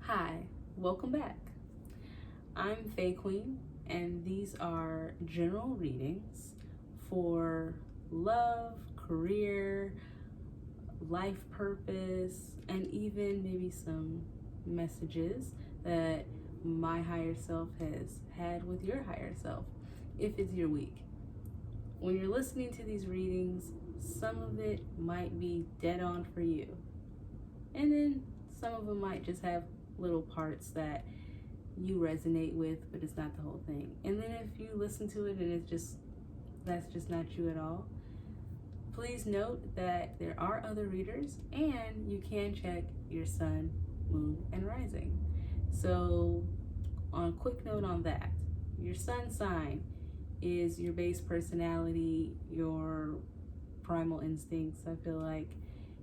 Hi, welcome back. I'm faequeen, and these are general readings for love, career, life purpose, and even maybe some messages that my higher self has had with your higher self, if it's your week. When you're listening to these readings, some of it might be dead on for you, and then some of them might just have little parts that you resonate with, but it's not the whole thing. And then if you listen to it and that's just not you at all, please note that there are other readers and you can check your sun, moon, and rising. So on a quick note on that, your sun sign is your base personality, your primal instincts. I feel like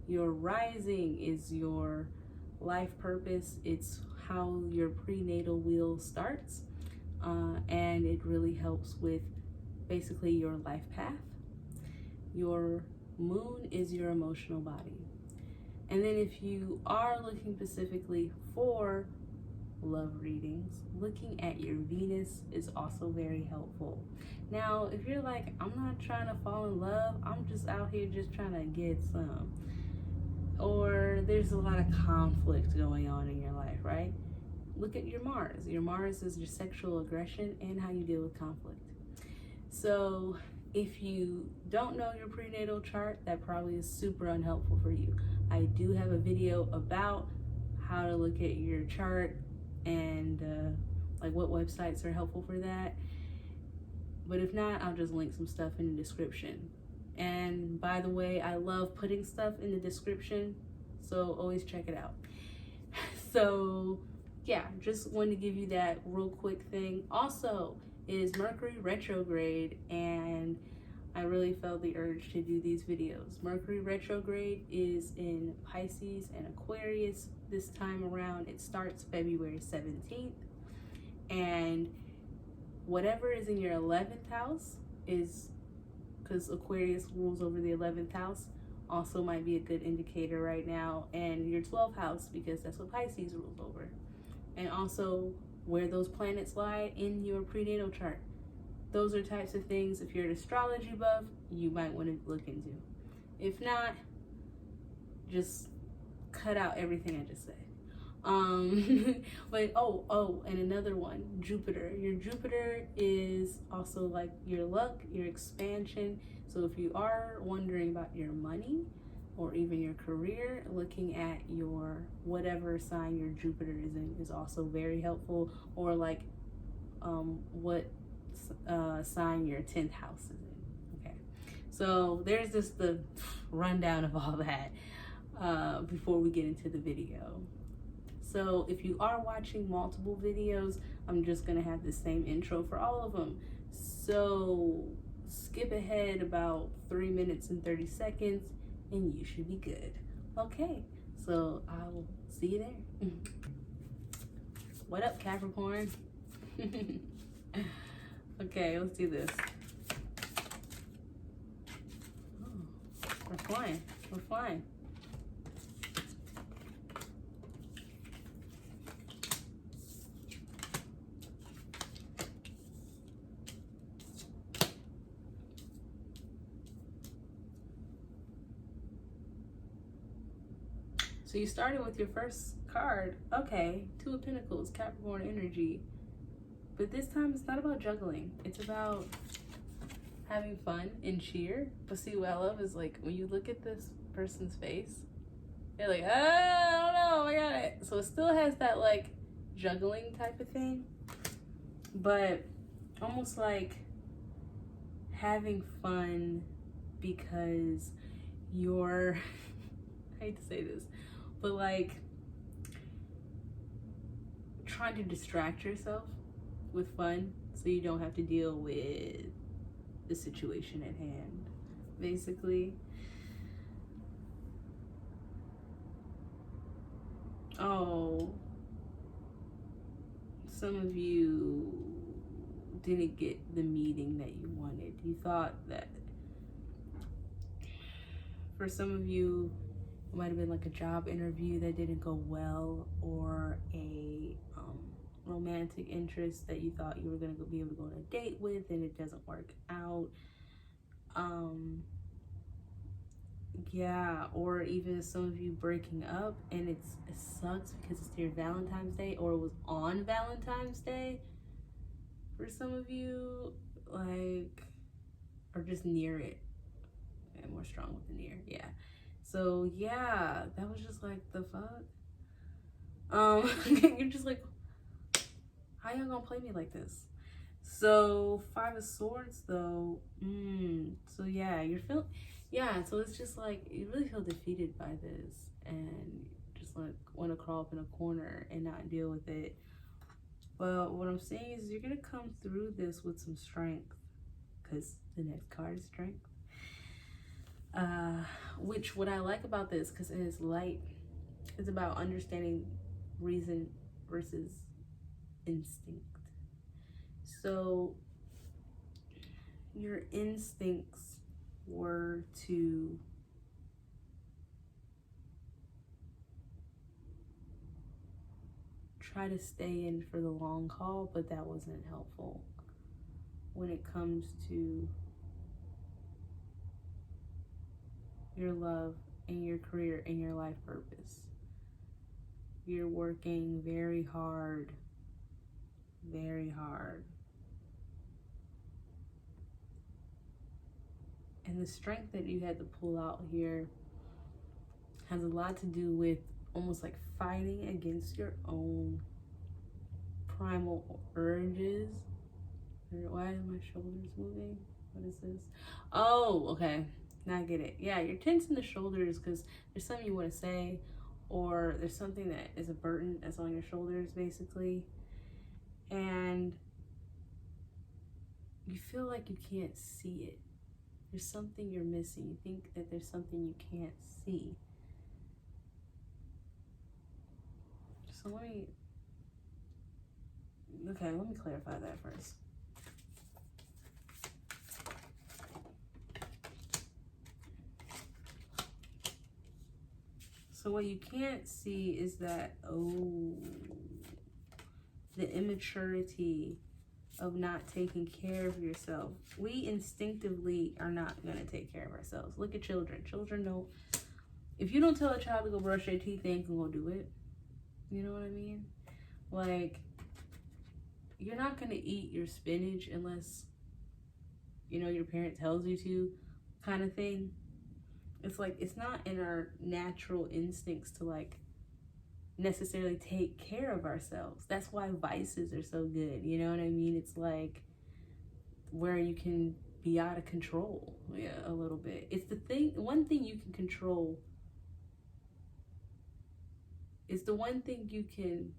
your rising is your life purpose. It's how your prenatal wheel starts, and it really helps with basically your life path. Your moon is your emotional body. And then if you are looking specifically for love readings, looking at your Venus is also very helpful. Now, if you're like, I'm not trying to fall in love, I'm just out here just trying to get some, or there's a lot of conflict going on in your life, right? Look at your Mars. Your Mars is your sexual aggression and how you deal with conflict. So if you don't know your prenatal chart, that probably is super unhelpful for you. I do have a video about how to look at your chart and like what websites are helpful for that. But if not, I'll just link some stuff in the description. And by the way, I love putting stuff in the description, so always check it out. So yeah, just wanted to give you that real quick thing. Also, it is Mercury Retrograde, and I really felt the urge to do these videos. Mercury Retrograde is in Pisces and Aquarius this time around. It starts February 17th, and whatever is in your 11th house is, because Aquarius rules over the 11th house, also might be a good indicator right now, and your 12th house, because that's what Pisces rules over. And also where those planets lie in your prenatal chart. Those are types of things, if you're an astrology buff, you might want to look into. If not, just cut out everything I just said. But and another one, Jupiter. Your Jupiter is also like your luck, your expansion. So if you are wondering about your money or even your career, looking at your whatever sign your Jupiter is in is also very helpful. Or like what sign your 10th house is in. Okay, so there's just the rundown of all that before we get into the video. So if you are watching multiple videos, I'm just gonna have the same intro for all of them. So skip ahead about 3 minutes and 30 seconds and you should be good. Okay, so I'll see you there. What up, Capricorn? Okay, let's do this. Oh, we're flying, we're flying. So you started with your first card. Okay, Two of Pentacles, Capricorn energy. But this time it's not about juggling. It's about having fun and cheer. But see, what I love is like when you look at this person's face, they're like, I don't know, I got it. So it still has that like juggling type of thing, but almost like having fun because you're, I hate to say this, but like trying to distract yourself with fun so you don't have to deal with the situation at hand, basically. Oh, some of you didn't get the meeting that you wanted. You thought that, for some of you, It might have been like a job interview that didn't go well, or a romantic interest that you thought you were going to be able to go on a date with and it doesn't work out. Yeah, or even some of you breaking up and it sucks because it's your Valentine's Day, or it was on Valentine's Day for some of you, like, or just near it. And more strong with the near, yeah. So yeah, that was just like, the fuck. You're just like, how y'all gonna play me like this? So 5 of Swords though, so yeah, so it's just like, you really feel defeated by this and just like want to crawl up in a corner and not deal with it. But what I'm saying is you're gonna come through this with some strength, because the next card is strength. Which, what I like about this, because it is light, it's about understanding reason versus instinct. So your instincts were to try to stay in for the long haul, but that wasn't helpful when it comes to your love and your career and your life purpose. You're working very hard, very hard. And the strength that you had to pull out here has a lot to do with almost like fighting against your own primal urges. Why are my shoulders moving? What is this? Oh, okay. Now I get it. Yeah, you're tensing the shoulders because there's something you want to say, or there's something that is a burden that's on your shoulders, basically. And you feel like you can't see it. There's something you're missing. You think that there's something you can't see. So let me clarify that first. So what you can't see is that, the immaturity of not taking care of yourself. We instinctively are not going to take care of ourselves. Look at children. Children don't, if you don't tell a child to go brush their teeth, they ain't gonna go do it. You know what I mean? Like, you're not going to eat your spinach unless, your parent tells you to, kind of thing. It's like, it's not in our natural instincts to like necessarily take care of ourselves. That's why vices are so good. You know what I mean? It's like where you can be out of control, a little bit. It's one thing you can control. It's the one thing you can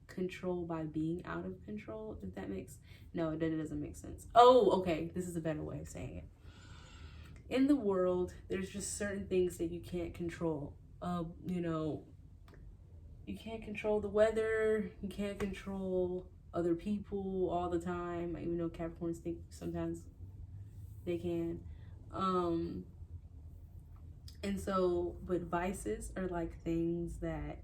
control by being out of control, if that makes, no, that doesn't make sense. Oh, okay, this is a better way of saying it. In the world, there's just certain things that you can't control. You can't control the weather, you can't control other people all the time, even though Capricorns think sometimes they can. And so, but vices are like things that,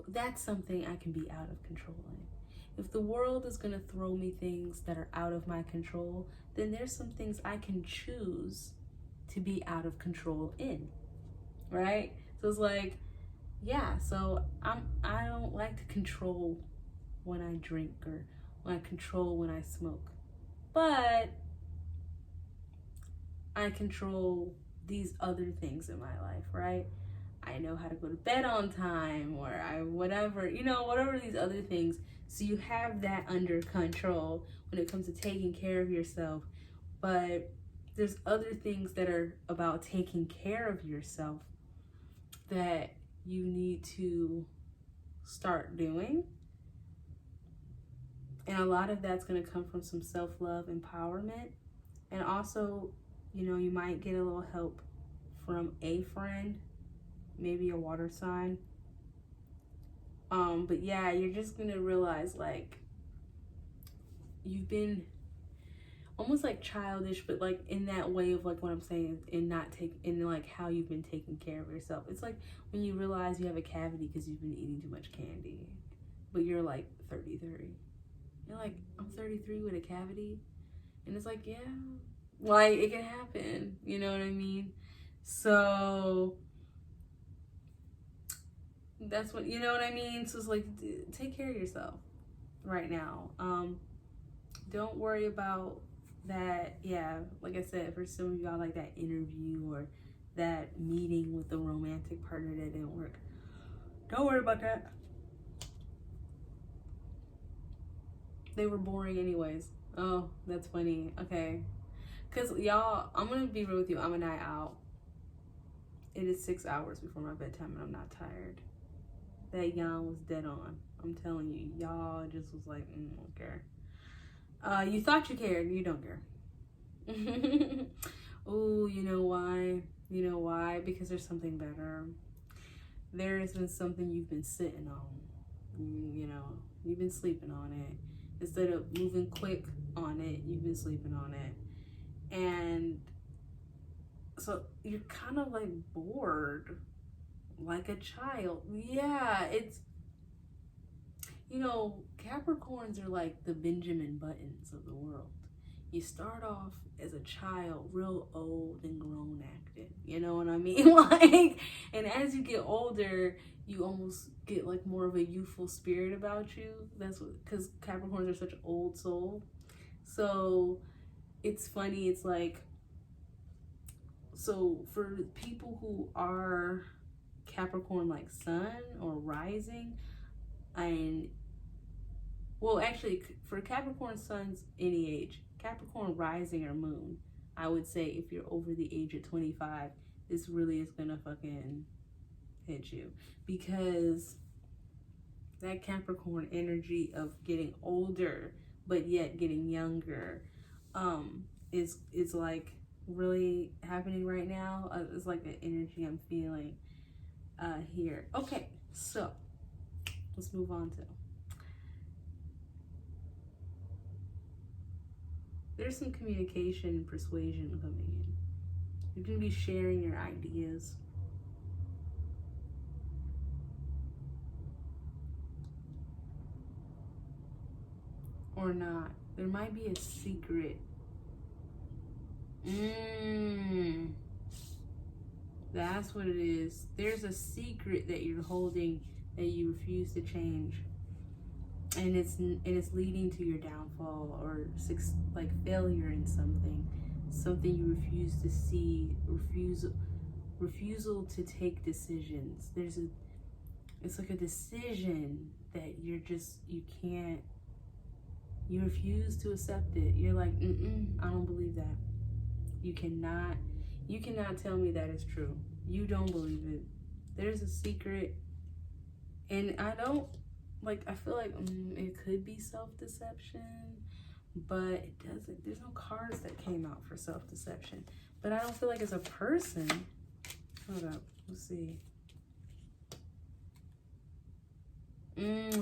that's something I can be out of control in. If the world is going to throw me things that are out of my control, then there's some things I can choose to be out of control in, right? So it's like, yeah, so I don't like to control when I drink or when I control when I smoke, but I control these other things in my life, right? I know how to go to bed on time, or whatever these other things. So you have that under control when it comes to taking care of yourself. But there's other things that are about taking care of yourself that you need to start doing. And a lot of that's going to come from some self-love, empowerment. And also, you might get a little help from a friend, maybe a water sign. But yeah, you're just gonna realize, like, you've been almost like childish, but like in that way of like what I'm saying, in like how you've been taking care of yourself. It's like when you realize you have a cavity because you've been eating too much candy, but you're like 33. You're like, I'm 33 with a cavity, and it's like, yeah, like it can happen. You know what I mean? So that's what, you know what I mean? So it's like, take care of yourself right now. Don't worry about that. Yeah, like I said, for some of y'all, like that interview or that meeting with the romantic partner that didn't work. Don't worry about that. They were boring anyways. Oh, that's funny. Okay. Because y'all, I'm going to be real with you. I'm a night out. It is 6 hours before my bedtime and I'm not tired. That yawn was dead on. I'm telling you. Y'all just was like, don't care. You thought you cared. You don't care. Oh, you know why? You know why? Because there's something better. There has been something you've been sitting on. You know, you've been sleeping on it. Instead of moving quick on it, you've been sleeping on it. And so you're kind of like bored, like a child. Yeah, it's, you know, Capricorns are like the Benjamin Buttons of the world. You start off as a child, real old and grown acting. You know what I mean? Like, and as you get older, you almost get like more of a youthful spirit about you. That's what, because Capricorns are such old soul. So it's funny. It's like, so for people who are Capricorn like sun or rising, and well, actually for Capricorn suns any age, Capricorn rising or moon, I would say if you're over the age of 25, this really is gonna fucking hit you, because that Capricorn energy of getting older but yet getting younger is like really happening right now. It's like the energy I'm feeling here. Okay, so let's move on to, there's some communication and persuasion coming in. You're going to be sharing your ideas. Or not. There might be a secret. That's what it is. There's a secret that you're holding that you refuse to change. And it's leading to your downfall or like failure in something you refuse to see, refusal to take decisions. It's like a decision that you refuse to accept it. You're like, I don't believe that. You cannot tell me that is true. You don't believe it. There's a secret, and I feel like it could be self-deception, but it doesn't. There's no cards that came out for self-deception. But I don't feel like it's a person. Hold up. Let's see.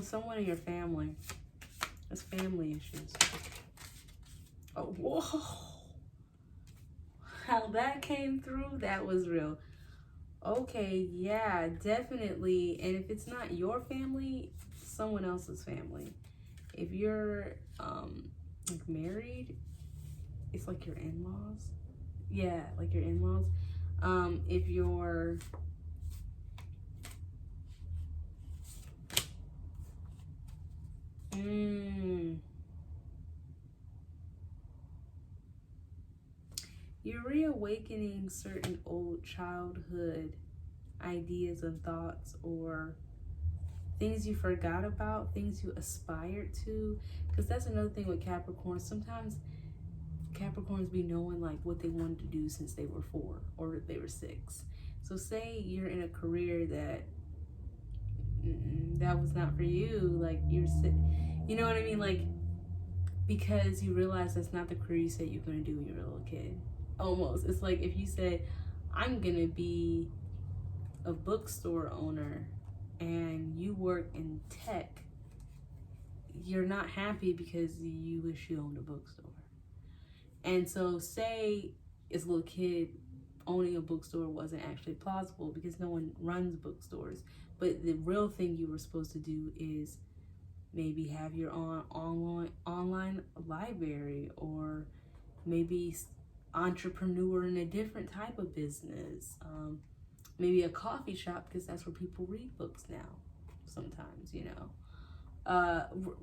Someone in your family. It's family issues. Oh, whoa. How that came through, that was real. Okay, yeah, definitely. And if it's not your family, someone else's family. If you're like married, it's like your in-laws. Yeah, like your in-laws. If you're you're reawakening certain old childhood ideas and thoughts, or things you forgot about, things you aspired to. Because that's another thing with Capricorn. Sometimes Capricorns be knowing like what they wanted to do since they were 4 or they were 6. So say you're in a career that that was not for you, like you know what I mean, like because you realize that's not the career you said you're going to do when you were a little kid. Almost, it's like if you said I'm gonna be a bookstore owner and you work in tech, you're not happy because you wish you owned a bookstore. And so say as a little kid, owning a bookstore wasn't actually plausible because no one runs bookstores. But the real thing you were supposed to do is maybe have your own online library, or maybe entrepreneur in a different type of business. Maybe a coffee shop, because that's where people read books now sometimes, you know.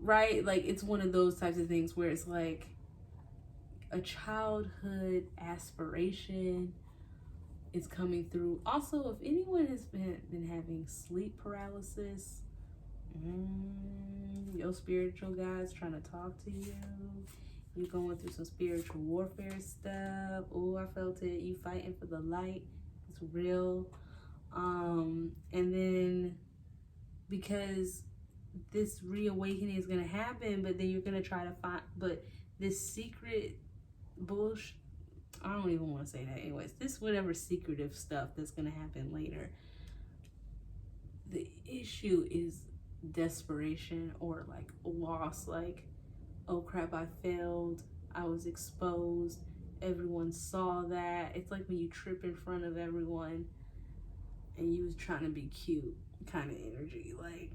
Right? Like, it's one of those types of things where it's like a childhood aspiration is coming through. Also, if anyone has been having sleep paralysis, your spiritual guide's trying to talk to you. You're going through some spiritual warfare stuff. Oh, I felt it. You fighting for the light. It's real. And then because this reawakening is going to happen, but then you're going to try to find, but this secret bullshit, I don't even want to say that. Anyways, this whatever secretive stuff that's going to happen later. The issue is desperation or like loss, like, oh crap, I failed, I was exposed, everyone saw that. It's like when you trip in front of everyone and you was trying to be cute kind of energy, like,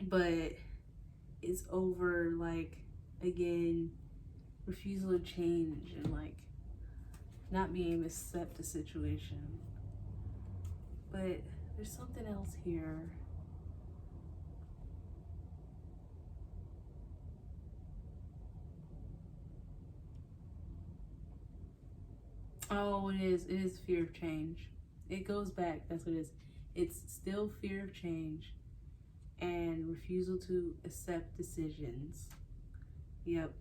but it's over, like, again, refusal to change and like not being able to accept the situation. But there's something else here. Oh, it is fear of change. It goes back, that's what it is. It's still fear of change and refusal to accept decisions. Yep.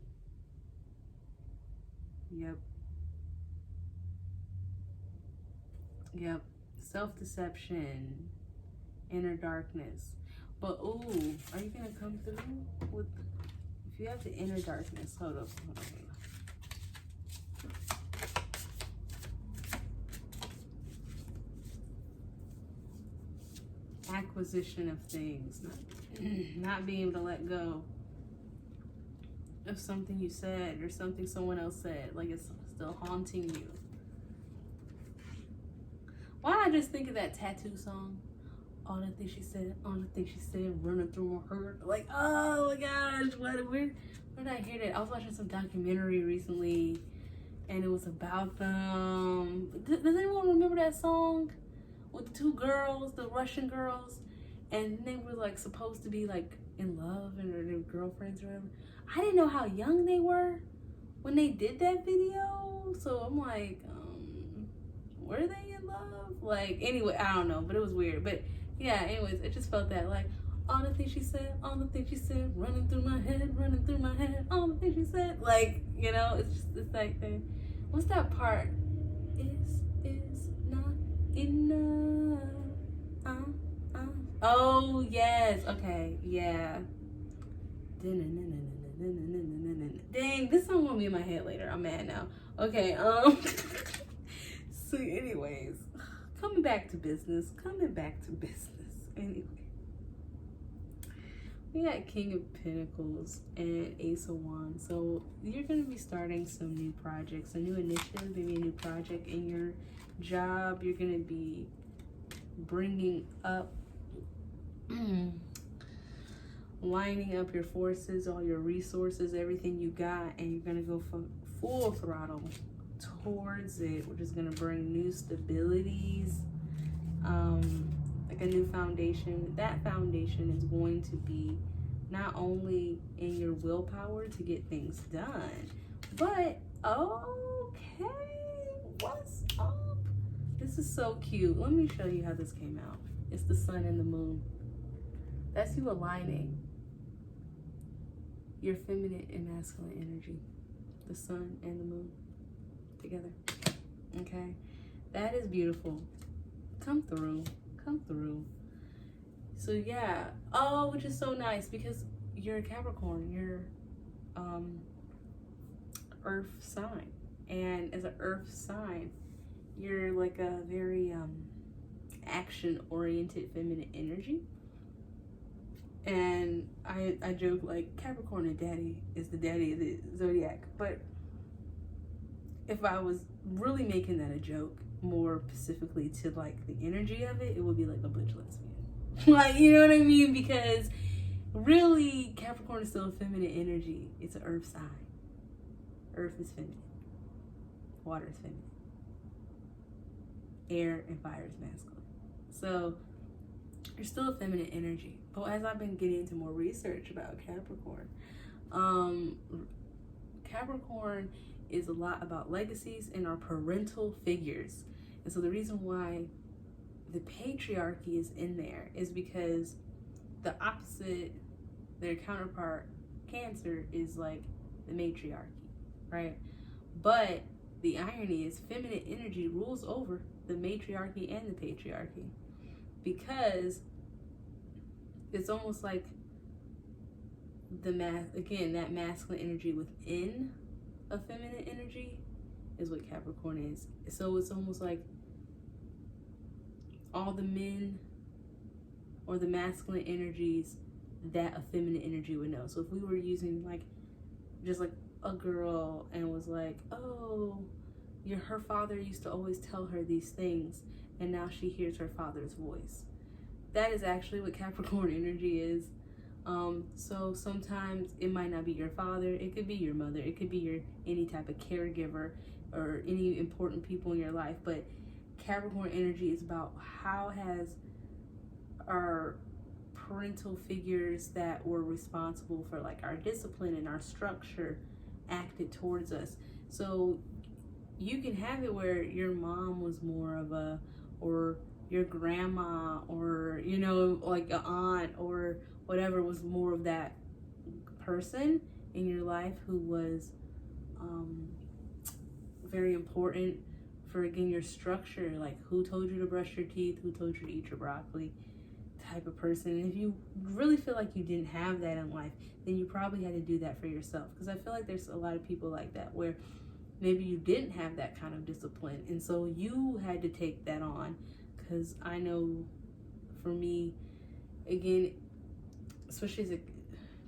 Self-deception, inner darkness. But ooh, are you gonna come through with, if you have the inner darkness, hold up. Acquisition of things, not being able to let go of something you said or something someone else said, like it's still haunting you. Why did I just think of that tattoo song? All the things she said, running through my heart. Like, oh my gosh, where did I hear that? I was watching some documentary recently, and it was about them. Does anyone remember that song? With the two girls, the Russian girls, and they were like supposed to be like in love and their girlfriends or whatever. I didn't know how young they were when they did that video, so I'm like, were they in love? Like, anyway, I don't know, but it was weird. But yeah, anyways, I just felt that, like, all the things she said, running through my head, all the things she said, like, you know, it's like, what's that part? Is not enough. Oh yes, okay, yeah. Dang, this song won't be in my head later. I'm mad now. Okay, so anyways, coming back to business. Anyway, we got King of Pentacles and Ace of Wands. So you're going to be starting some new projects, a new initiative, maybe a new project in your job. You're going to be bringing up, lining up your forces, all your resources, everything you got, and you're going to go for full throttle towards it, which is going to bring new stabilities, like a new foundation. That foundation is going to be not only in your willpower to get things done, but okay, what's up? This is so cute. Let me show you how this came out. It's the sun and the moon. That's you aligning your feminine and masculine energy, the sun and the moon together. Okay, that is beautiful. Come through. So yeah, oh, which is so nice because you're a Capricorn, you're earth sign, and as an earth sign, you're like a very action oriented feminine energy. And I joke like Capricorn and daddy is the daddy of the zodiac, but if I was really making that a joke, more specifically to like the energy of it, it would be like a butch lesbian. Like, you know what I mean? Because really, Capricorn is still a feminine energy. It's an earth sign. Earth is feminine. Water is feminine. Air and fire is masculine. So you're still a feminine energy. But as I've been getting into more research about Capricorn, Capricorn is a lot about legacies and our parental figures. And so the reason why the patriarchy is in there is because the opposite, their counterpart, Cancer, is like the matriarchy, right? But the irony is feminine energy rules over the matriarchy and the patriarchy, because it's almost like that masculine energy within a feminine energy is what Capricorn is. So it's almost like all the men or the masculine energies that a feminine energy would know. So if we were using like just like a girl and was like, oh, her father used to always tell her these things, and now she hears her father's voice. That is actually what Capricorn energy is. So sometimes it might not be your father, it could be your mother, it could be any type of caregiver or any important people in your life. But Capricorn energy is about how has our parental figures that were responsible for like our discipline and our structure acted towards us. So you can have it where your mom was more of a, or your grandma, or you know, like an aunt or whatever was more of that person in your life who was very important for, again, your structure, like who told you to brush your teeth, who told you to eat your broccoli type of person. And if you really feel like you didn't have that in life, then you probably had to do that for yourself, because I feel like there's a lot of people like that where maybe you didn't have that kind of discipline and so you had to take that on. Because I know for me, again, especially as a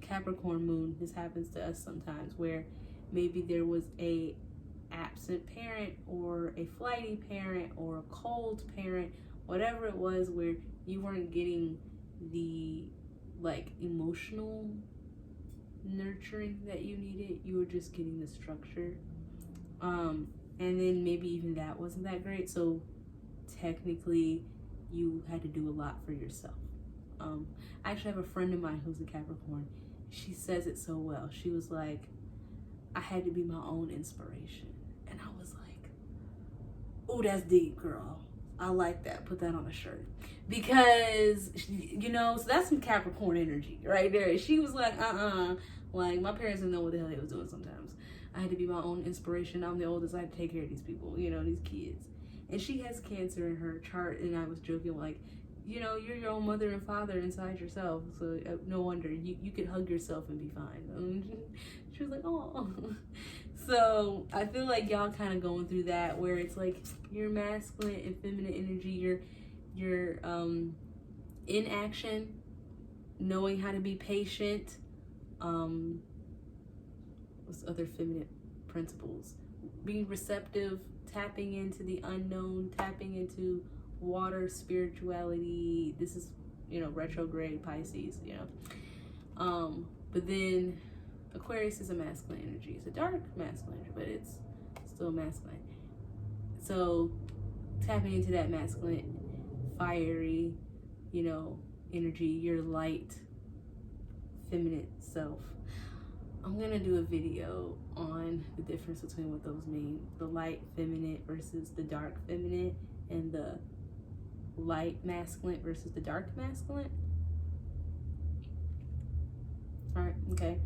Capricorn moon, this happens to us sometimes, where maybe there was a absent parent or a flighty parent or a cold parent, whatever it was, where you weren't getting the like emotional nurturing that you needed. You were just getting the structure, and then maybe even that wasn't that great. So technically you had to do a lot for yourself. I actually have a friend of mine who's a Capricorn. She says it so well. She was like, I had to be my own inspiration. And I was like, oh, that's deep, girl. I like that. Put that on a shirt. Because, you know, so that's some Capricorn energy right there. She was like, like my parents didn't know what the hell they was doing sometimes. I had to be my own inspiration. I'm the oldest. I had to take care of these people, you know, these kids. And she has Cancer in her chart, and I was joking, like, you know, you're your own mother and father inside yourself, so no wonder you could hug yourself and be fine. She was like, oh. So I feel like y'all kind of going through that, where it's like your masculine and feminine energy, you're in action, knowing how to be patient. What's other feminine principles? Being receptive, tapping into the unknown, tapping into water, spirituality. This is, you know, retrograde Pisces, you know. But then Aquarius is a masculine energy. It's a dark masculine energy, but it's still masculine. So tapping into that masculine, fiery, you know, energy, your light, feminine self. I'm gonna do a video on the difference between what those mean. The light feminine versus the dark feminine, and the light masculine versus the dark masculine. All right, okay.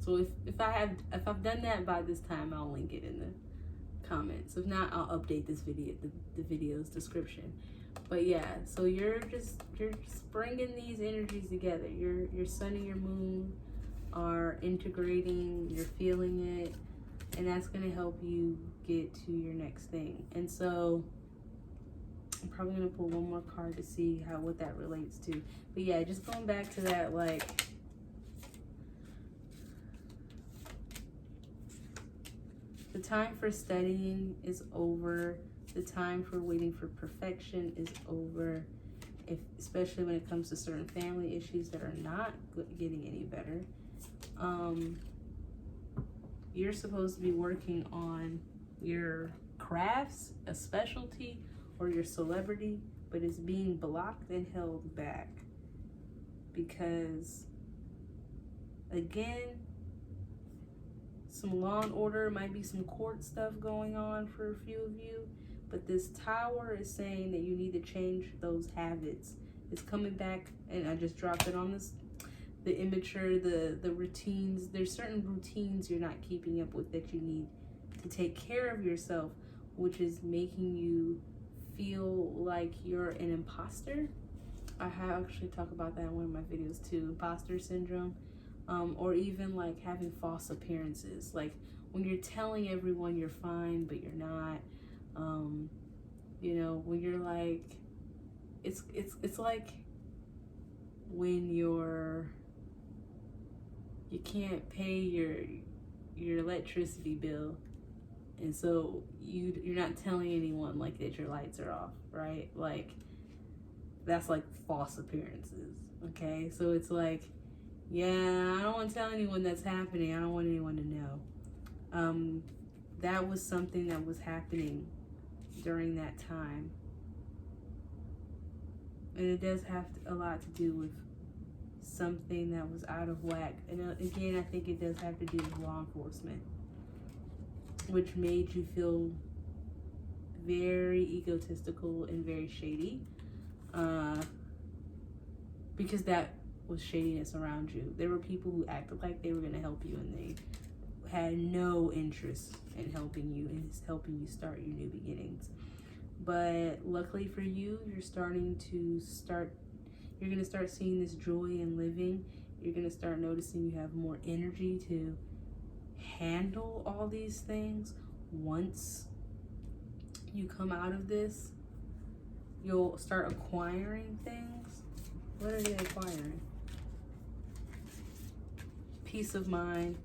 So if I've done that by this time, I'll link it in the comments. If not, I'll update this video, the video's description. But yeah, so you're just bringing these energies together. Your sun and your moon are integrating. You're feeling it, and that's gonna help you get to your next thing. And so I'm probably gonna pull one more card to see what that relates to. But yeah, just going back to that, like, The time for studying is over. The time for waiting for perfection is over. Especially when it comes to certain family issues that are not getting any better. You're supposed to be working on your crafts, a specialty, or your celebrity, but it's being blocked and held back because, again, some law and order, might be some court stuff going on for a few of you, but this Tower is saying that you need to change those habits. It's coming back, and I just dropped it on this, the immature, the routines. There's certain routines you're not keeping up with that you need to take care of yourself, which is making you feel like you're an imposter. I have actually talked about that in one of my videos too, imposter syndrome, or even like having false appearances, like when you're telling everyone you're fine but you're not. You know, when you're like, it's like when you can't pay your electricity bill, and so you're not telling anyone like that your lights are off, right? Like that's like false appearances. Okay, so it's like, yeah, I don't want to tell anyone that's happening. I don't want anyone to know. That was something that was happening during that time, and it does have a lot to do with something that was out of whack. And again, I think it does have to do with law enforcement, which made you feel very egotistical and very shady, because that was shadiness around you. There were people who acted like they were going to help you, and they had no interest in helping you and helping you start your new beginnings. But luckily for you, you're going to start seeing this joy in living. You're going to start noticing you have more energy to handle all these things. Once you come out of this, you'll start acquiring things. What are they acquiring? Peace of mind,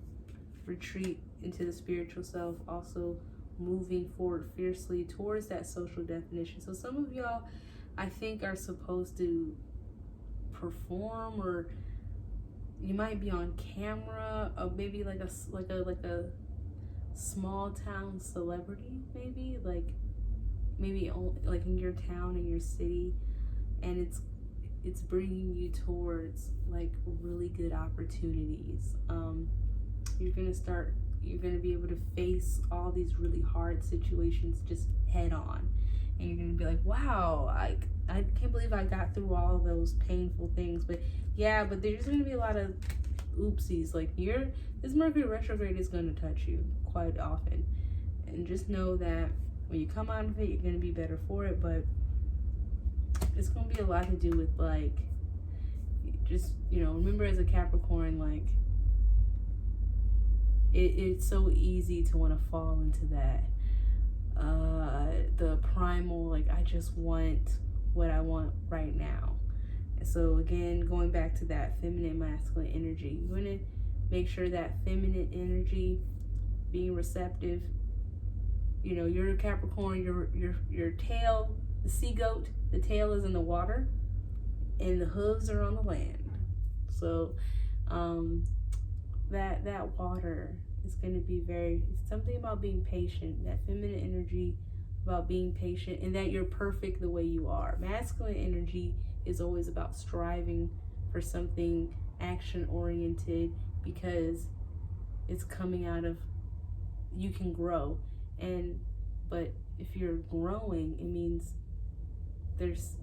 retreat into the spiritual self, also moving forward fiercely towards that social definition. So some of y'all, I think, are supposed to perform, or you might be on camera, or maybe like a small town celebrity, maybe like in your town, in your city, and it's bringing you towards like really good opportunities. You're gonna be able to face all these really hard situations just head on, and you're gonna be like, wow, I can't believe I got through all of those painful things. But yeah, but there's gonna be a lot of oopsies. Like this Mercury retrograde is gonna touch you quite often, and just know that when you come out of it, you're gonna be better for it. But it's gonna be a lot to do with like, just, you know, remember as a Capricorn, like it's so easy to want to fall into that the primal, like, I just want what I want right now. And so again, going back to that feminine masculine energy, you want to make sure that feminine energy, being receptive, you know, you're a Capricorn, your tail, the sea goat, the tail is in the water and the hooves are on the land. So that water is going to be something about being patient, that feminine energy about being patient, and that you're perfect the way you are. Masculine energy is always about striving for something action oriented, because it's coming out of, you can grow. But if you're growing, it means there's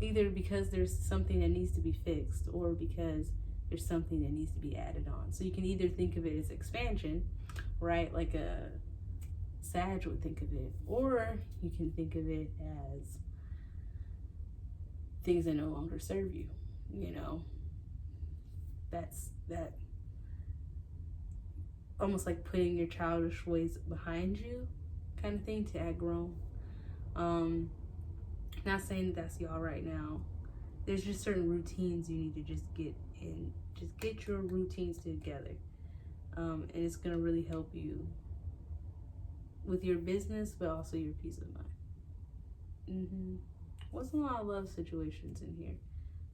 either because there's something that needs to be fixed, or because there's something that needs to be added on. So you can either think of it as expansion, right? Like a Sag would think of it, or you can think of it as things that no longer serve you, you know? That's that, almost like putting your childish ways behind you kind of thing, to act grown. Not saying that's y'all right now. There's just certain routines you need to just get in. Just get your routines together. And it's going to really help you with your business, but also your peace of mind. Wasn't a lot of love situations in here.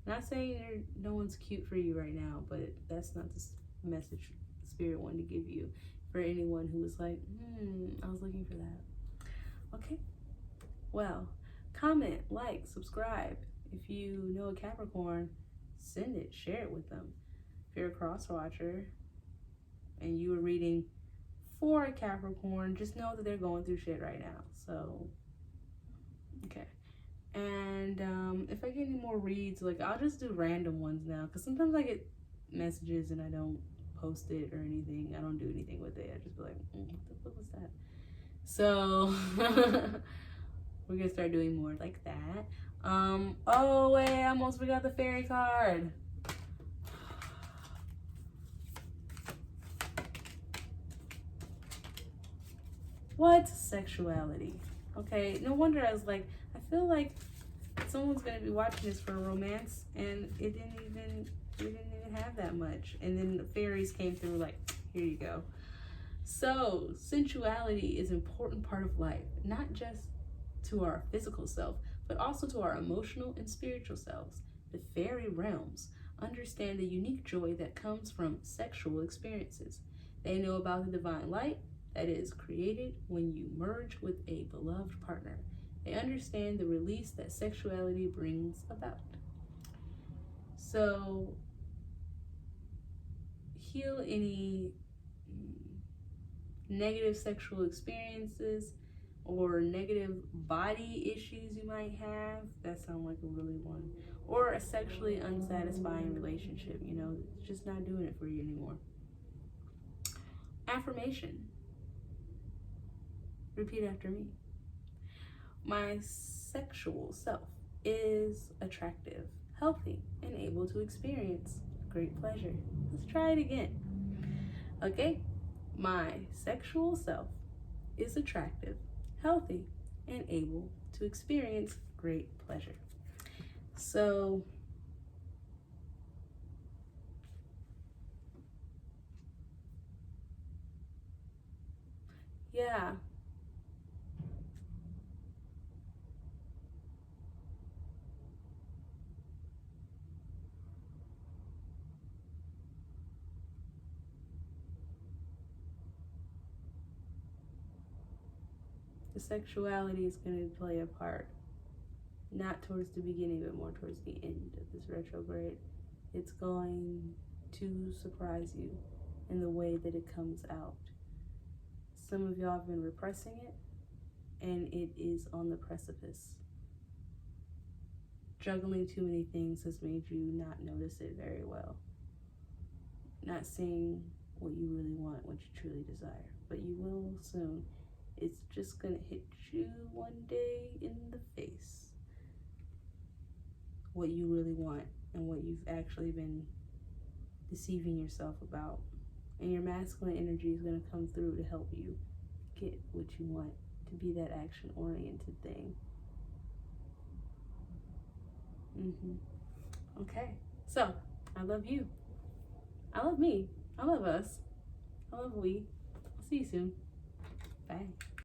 Not saying no one's cute for you right now, but that's not the message the Spirit wanted to give you for anyone who was like, I was looking for that. Okay. Well, comment, like, subscribe. If you know a Capricorn, send it, share it with them. If you're a cross watcher and you were reading for a Capricorn, just know that they're going through shit right now. So, okay. And if I get any more reads, like, I'll just do random ones now, because sometimes I get messages and I don't post it or anything. I don't do anything with it. I just be like, what the fuck was that? So we're gonna start doing more like that. Oh wait, I almost forgot the fairy card. What? Sexuality. Okay, no wonder I was like, I feel like someone's gonna be watching this for a romance, and we didn't even have that much. And then the fairies came through like, here you go. So sensuality is an important part of life, not just to our physical self, but also to our emotional and spiritual selves. The fairy realms understand the unique joy that comes from sexual experiences. They know about the divine light that is created when you merge with a beloved partner. They understand the release that sexuality brings about. So, heal any negative sexual experiences or negative body issues you might have. That sounds like a really one. Or a sexually unsatisfying relationship, it's just not doing it for you anymore. Affirmation. Repeat after me. My sexual self is attractive, healthy, and able to experience great pleasure. Let's try it again. Okay? My sexual self is attractive, healthy, and able to experience great pleasure. So, yeah. The sexuality is going to play a part, not towards the beginning, but more towards the end of this retrograde. It's going to surprise you in the way that it comes out. Some of y'all have been repressing it, and it is on the precipice. Juggling too many things has made you not notice it very well. Not seeing what you really want, what you truly desire, but you will soon. It's just gonna hit you one day in the face. What you really want and what you've actually been deceiving yourself about. And your masculine energy is gonna come through to help you get what you want, to be that action-oriented thing. Okay, so I love you. I love me. I love us. I love we. I'll see you soon. Bye.